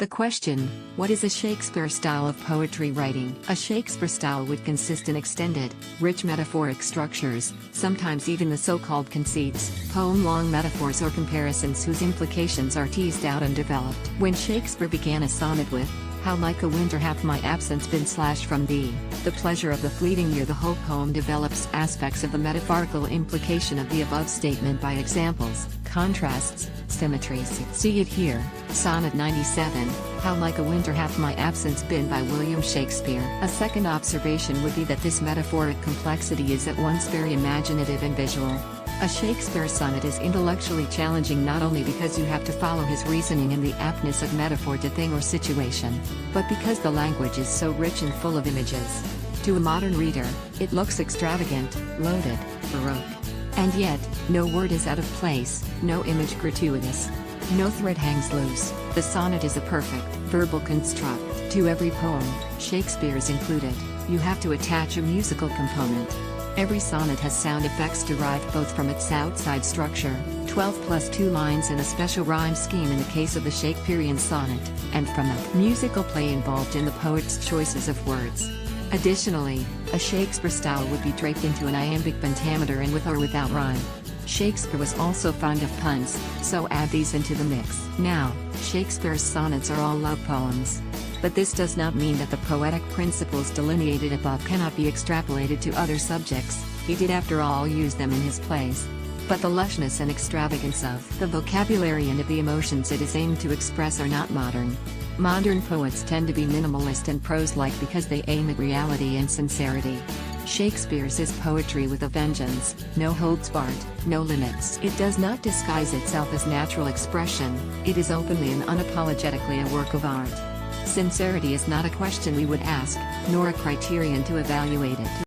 The question, what is a Shakespeare style of poetry writing? A Shakespeare style would consist in extended, rich metaphoric structures, sometimes even the so-called conceits, poem-long metaphors or comparisons whose implications are teased out and developed. When Shakespeare began a sonnet with, "How like a winter hath my absence been slashed from thee, the pleasure of the fleeting year," the whole poem develops aspects of the metaphorical implication of the above statement by examples, contrasts, symmetries. See it here, Sonnet 97, "How like a winter hath my absence been" by William Shakespeare. A second observation would be that this metaphoric complexity is at once very imaginative and visual. A Shakespeare sonnet is intellectually challenging not only because you have to follow his reasoning and the aptness of metaphor to thing or situation, but because the language is so rich and full of images. To a modern reader, it looks extravagant, loaded, baroque. And yet, no word is out of place, no image gratuitous. No thread hangs loose. The sonnet is a perfect verbal construct. To every poem, Shakespeare's included, you have to attach a musical component. Every sonnet has sound effects derived both from its outside structure, 12 plus 2 lines and a special rhyme scheme in the case of the Shakespearean sonnet, and from the musical play involved in the poet's choices of words. Additionally, a Shakespeare style would be draped into an iambic pentameter and with or without rhyme. Shakespeare was also fond of puns, so add these into the mix. Now, Shakespeare's sonnets are all love poems. But this does not mean that the poetic principles delineated above cannot be extrapolated to other subjects. He did after all use them in his plays. But the lushness and extravagance of the vocabulary and of the emotions it is aimed to express are not modern. Modern poets tend to be minimalist and prose-like because they aim at reality and sincerity. Shakespeare's is poetry with a vengeance, no holds barred, no limits. It does not disguise itself as natural expression, it is openly and unapologetically a work of art. Sincerity is not a question we would ask, nor a criterion to evaluate it.